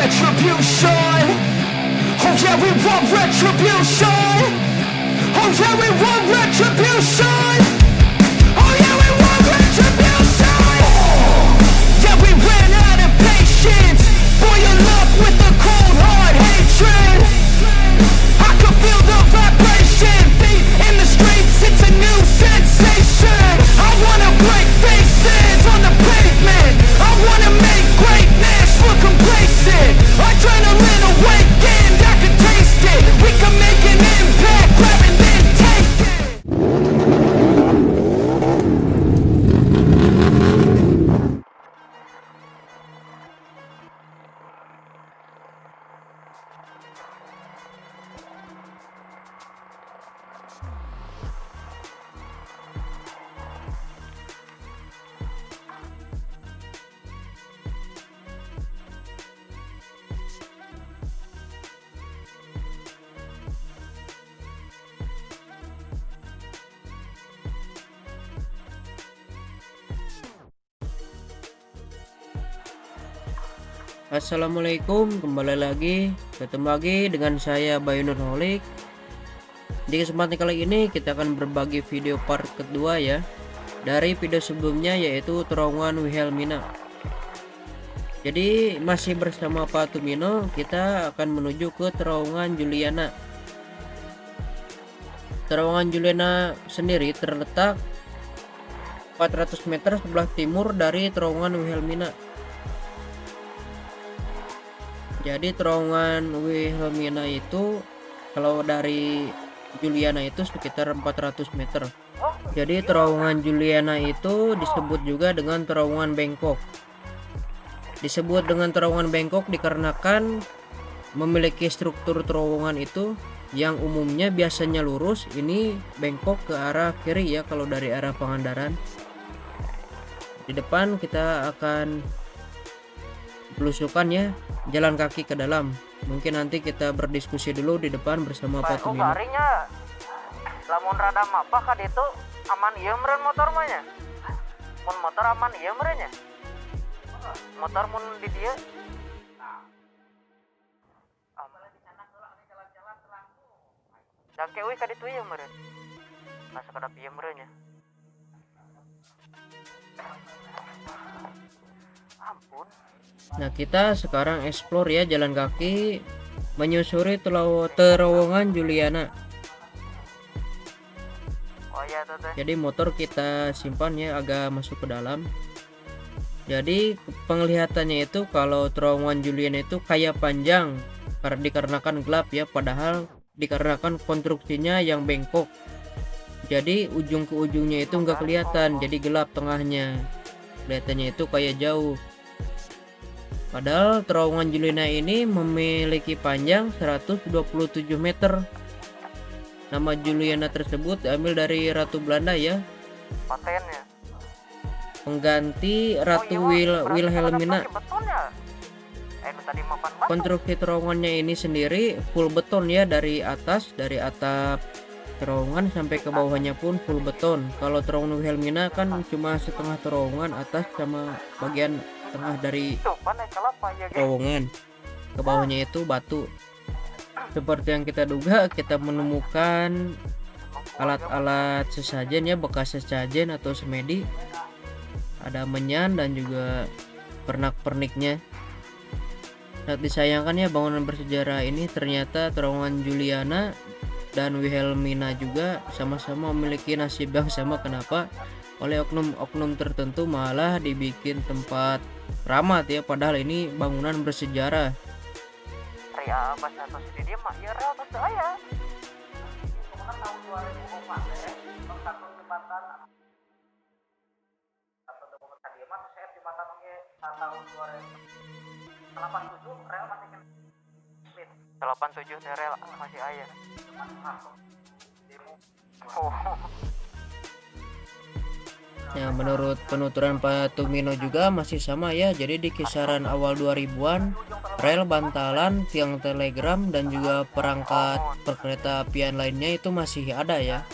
retribution. Oh yeah, we want retribution. Oh yeah, we want retribution. Oh yeah, we want retribution. Yeah, we ran out of patience. Boil up with the cold hard hatred. I can feel the vibration. Feet in the streets, it's a new sensation. I wanna break faces on the pavement. I wanna make greatness look complacent. Adrenaline awakened, I can taste it. We can make an impact, grab and then take it. Assalamualaikum, kembali lagi ketemu lagi dengan saya Bayunurholik. Di kesempatan kali ini kita akan berbagi video part kedua ya dari video sebelumnya, yaitu terowongan Wilhelmina. Jadi masih bersama Pak Tumino, kita akan menuju ke terowongan Juliana. Terowongan Juliana sendiri terletak 400 meter sebelah timur dari terowongan Wilhelmina. Jadi terowongan Wilhelmina itu kalau dari Juliana itu sekitar 400 meter. Jadi terowongan Juliana itu disebut juga dengan terowongan bengkok. Disebut dengan terowongan bengkok dikarenakan memiliki struktur terowongan itu yang umumnya biasanya lurus, ini bengkok ke arah kiri ya kalau dari arah Pangandaran. Di depan kita akan belusukan ya, jalan kaki ke dalam. Mungkin nanti kita berdiskusi dulu di depan bersama Pak Tumino. Harinya lamun rada mapah kad itu aman ieu meureun motor mah nya. Mun motor aman ieu meureun nya. Motor mun di dieu jangke euy ka ditu ieu meureun. Nah sakadap ieu meureun nya. Ampun. Nah kita sekarang explore ya, jalan kaki menyusuri terowongan Juliana. Oh iya tuh. Jadi motor kita simpan ya, agak masuk ke dalam. Jadi penglihatannya itu kalau terowongan Juliana itu kayak panjang karena dikarenakan gelap ya, padahal dikarenakan konstruksinya yang bengkok. Jadi ujung ke ujungnya itu nggak kelihatan, jadi gelap tengahnya. Kelihatannya itu kayak jauh. Padahal terowongan Juliana ini memiliki panjang 127 meter. Nama Juliana tersebut diambil dari Ratu Belanda ya, Patennya. pengganti Ratu Wilhelmina. Konstruksi terowongannya ini sendiri full beton ya, dari atas, dari atap terowongan sampai ke bawahnya pun full beton. Kalau terowongan Wilhelmina kan cuma setengah terowongan atas sama bagian tengah dari terowongan, ke bawahnya itu batu. Seperti yang kita duga, kita menemukan alat-alat sesajen ya, bekas sesajen atau semedi, ada menyan dan juga pernak-perniknya. Sangat disayangkan ya, bangunan bersejarah ini ternyata terowongan Juliana dan Wilhelmina juga sama-sama memiliki nasib yang sama. Kenapa? Oleh oknum-oknum tertentu malah dibikin tempat keramat ya, padahal ini bangunan bersejarah. Ria pas atau si dia mah ya rel pas aya. Tahun 2004 ya, satu jembatan atau dokumen tadi mah saya jembatan ge tahun 2087 rel masih kan 87 rel masih aya. Oh. Ya, menurut penuturan Pak Tumino juga masih sama ya. Jadi di kisaran awal 2000-an, rel, bantalan, tiang telegram dan juga perangkat perkereta apian lainnya itu masih ada ya.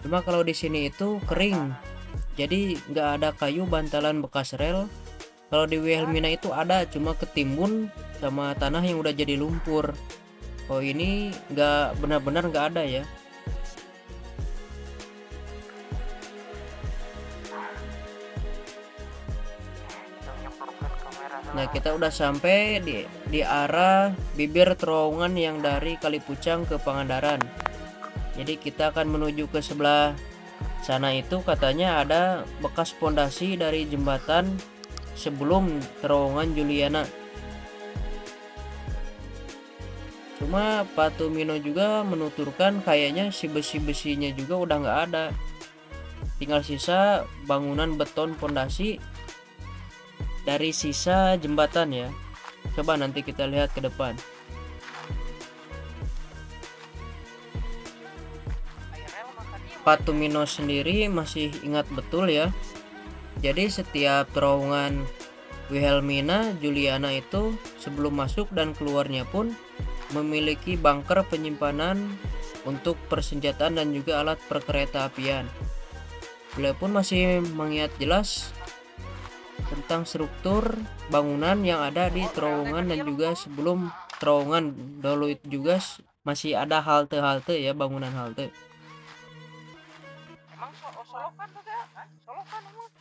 Cuma kalau di sini itu kering. Jadi nggak ada kayu bantalan bekas rel. Kalau di Wilhelmina itu ada, cuma ketimbun sama tanah yang udah jadi lumpur. Oh ini nggak benar-benar nggak ada ya. Nah kita udah sampai di arah bibir terowongan yang dari Kalipucang ke Pangandaran. Jadi kita akan menuju ke sebelah sana, itu katanya ada bekas pondasi dari jembatan sebelum terowongan Juliana. Cuma Pak Tumino juga menuturkan kayaknya si besi-besinya juga udah nggak ada, tinggal sisa bangunan beton pondasi dari sisa jembatan ya. Coba nanti kita lihat ke depan. Pak Tumino sendiri masih ingat betul ya. Jadi setiap terowongan Wilhelmina Juliana itu sebelum masuk dan keluarnya pun memiliki bunker penyimpanan untuk persenjataan dan juga alat perkereta apian. Beliau pun masih mengingat jelas tentang struktur bangunan yang ada di terowongan, dan juga sebelum terowongan dulu itu juga masih ada halte-halte ya, bangunan halte. Emang Solokan tuh ya? Solokan emang.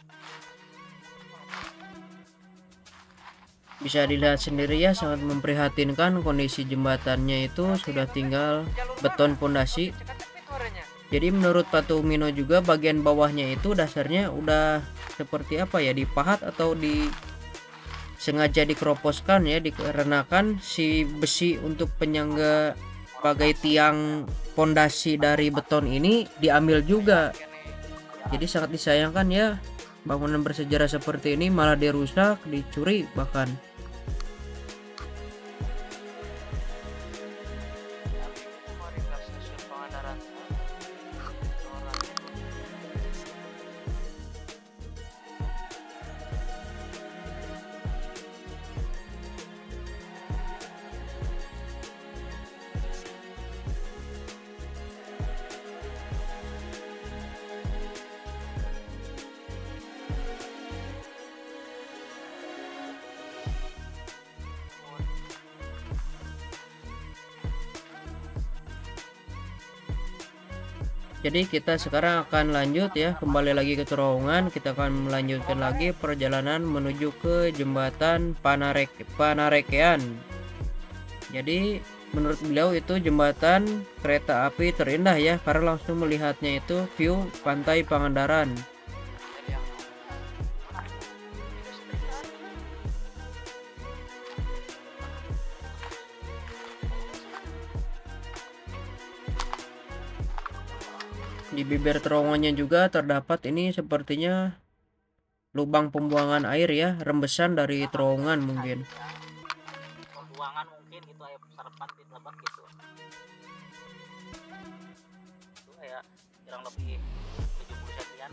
Bisa dilihat sendiri ya, sangat memprihatinkan kondisi jembatannya itu sudah tinggal beton pondasi. Jadi menurut Pak Tumino juga bagian bawahnya itu dasarnya udah seperti apa ya, dipahat atau sengaja dikeroposkan ya, dikarenakan si besi untuk penyangga sebagai tiang pondasi dari beton ini diambil juga. Jadi sangat disayangkan ya, bangunan bersejarah seperti ini malah dirusak, dicuri bahkan. Jadi kita sekarang akan lanjut ya, kembali lagi ke terowongan. Kita akan melanjutkan lagi perjalanan menuju ke jembatan Panarekean. Jadi menurut beliau itu jembatan kereta api terindah ya, karena langsung melihatnya itu view pantai Pangandaran. Di bibir terowongannya juga terdapat ini sepertinya lubang pembuangan air ya, rembesan dari terowongan mungkin. Pembuangan mungkin gitu, air serempat di lebak gitu. Itu kayak kurang lebih 70 sentian.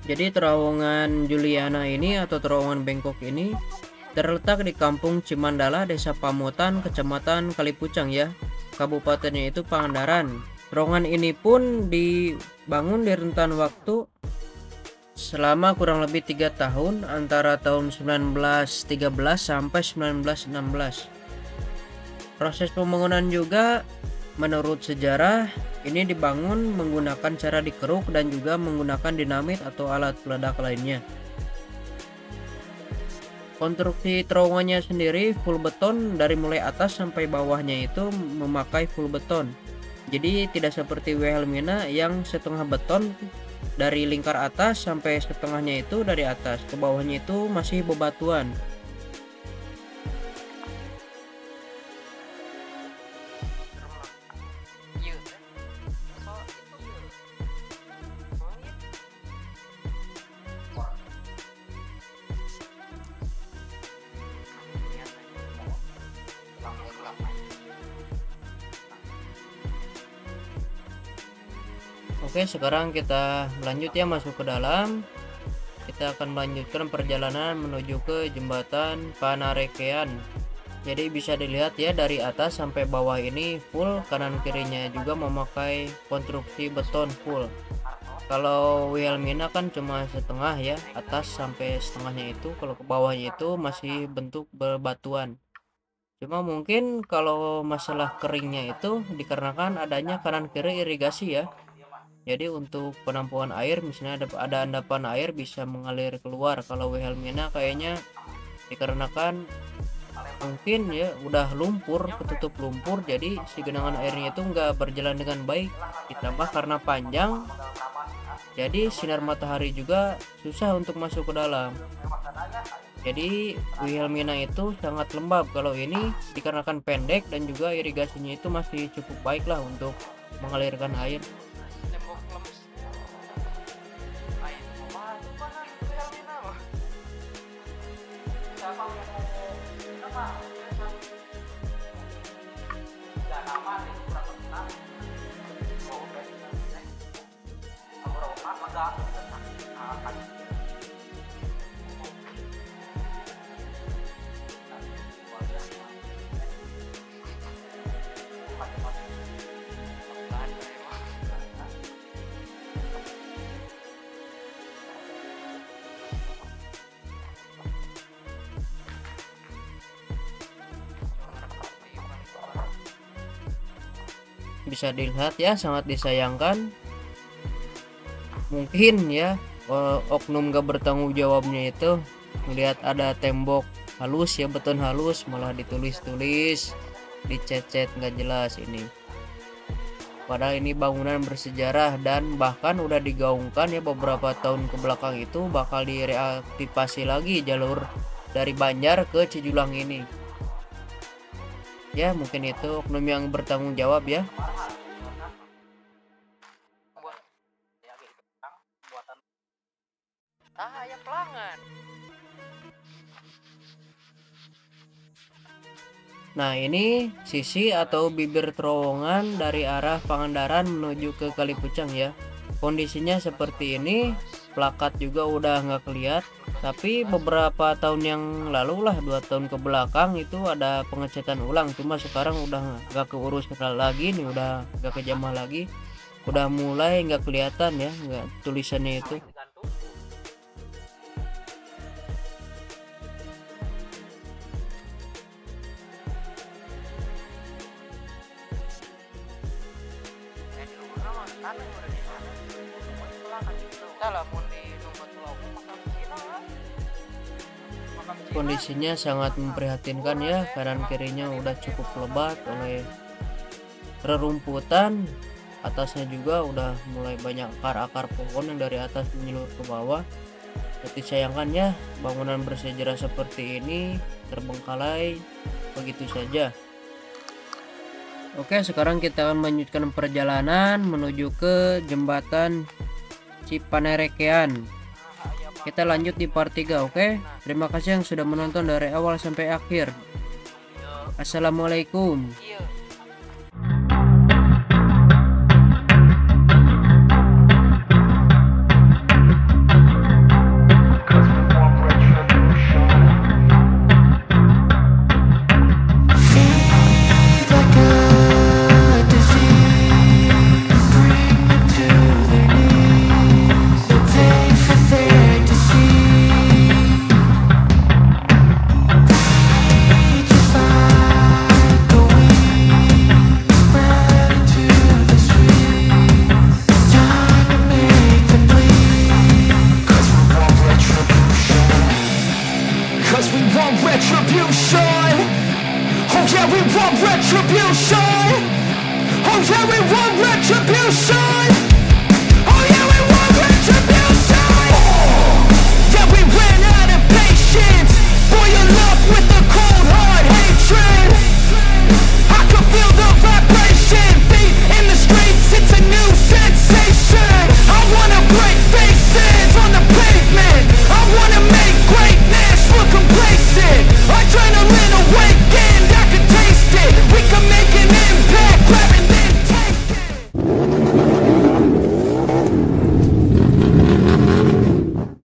Jadi terowongan Juliana ini atau terowongan bengkok ini terletak di Kampung Cimandala, Desa Pamotan, Kecamatan Kalipucang ya. Kabupatennya itu Pangandaran. Terowongan ini pun dibangun di rentan waktu selama kurang lebih 3 tahun, antara tahun 1913 sampai 1916. Proses pembangunan juga menurut sejarah ini dibangun menggunakan cara dikeruk dan juga menggunakan dinamit atau alat peledak lainnya. Konstruksi terowongannya sendiri full beton, dari mulai atas sampai bawahnya itu memakai full beton. Jadi tidak seperti Wilhelmina yang setengah beton dari lingkar atas sampai setengahnya itu dari atas ke bawahnya itu masih bebatuan. Oke, sekarang kita lanjut ya, masuk ke dalam. Kita akan melanjutkan perjalanan menuju ke jembatan Panarekean. Jadi bisa dilihat ya, dari atas sampai bawah ini full, kanan kirinya juga memakai konstruksi beton full. Kalau Wilhelmina kan cuma setengah ya, atas sampai setengahnya itu, kalau ke bawahnya itu masih bentuk bebatuan. Cuma mungkin kalau masalah keringnya itu dikarenakan adanya kanan kiri irigasi ya. Jadi untuk penampungan air misalnya ada endapan air bisa mengalir keluar. Kalau Wilhelmina kayaknya dikarenakan mungkin ya udah lumpur, ketutup lumpur, jadi si genangan airnya itu nggak berjalan dengan baik, ditambah karena panjang jadi sinar matahari juga susah untuk masuk ke dalam. Jadi Wilhelmina itu sangat lembab. Kalau ini dikarenakan pendek dan juga irigasinya itu masih cukup baik lah untuk mengalirkan air. Bisa dilihat ya, sangat disayangkan mungkin ya oknum gak bertanggung jawabnya itu melihat ada tembok halus ya, beton halus, malah ditulis-tulis, dicet-cet nggak jelas ini. Padahal ini bangunan bersejarah dan bahkan udah digaungkan ya beberapa tahun ke belakang itu bakal direaktivasi lagi jalur dari Banjar ke Cijulang ini. Ya mungkin itu oknum yang bertanggung jawab ya. Nah ini sisi atau bibir terowongan dari arah Pangandaran menuju ke Kalipucang ya. Kondisinya seperti ini, plakat juga udah nggak keliat. Tapi beberapa tahun yang lalu lah, 2 tahun ke belakang itu ada pengecetan ulang. Cuma sekarang udah nggak keurus lagi nih, udah nggak kejamah lagi. Udah mulai nggak kelihatan ya, nggak tulisannya itu. Kondisinya sangat memprihatinkan ya, kanan kirinya udah cukup lebat oleh rerumputan, atasnya juga udah mulai banyak akar-akar pohon yang dari atas menyelur ke bawah. Tapi sayangnya bangunan bersejarah seperti ini terbengkalai begitu saja. Oke, sekarang kita akan melanjutkan perjalanan menuju ke jembatan Cipanerekean. Kita lanjut di part 3, oke? Terima kasih yang sudah menonton dari awal sampai akhir. Assalamualaikum. Retribution. Oh yeah, we want retribution. Oh yeah, we want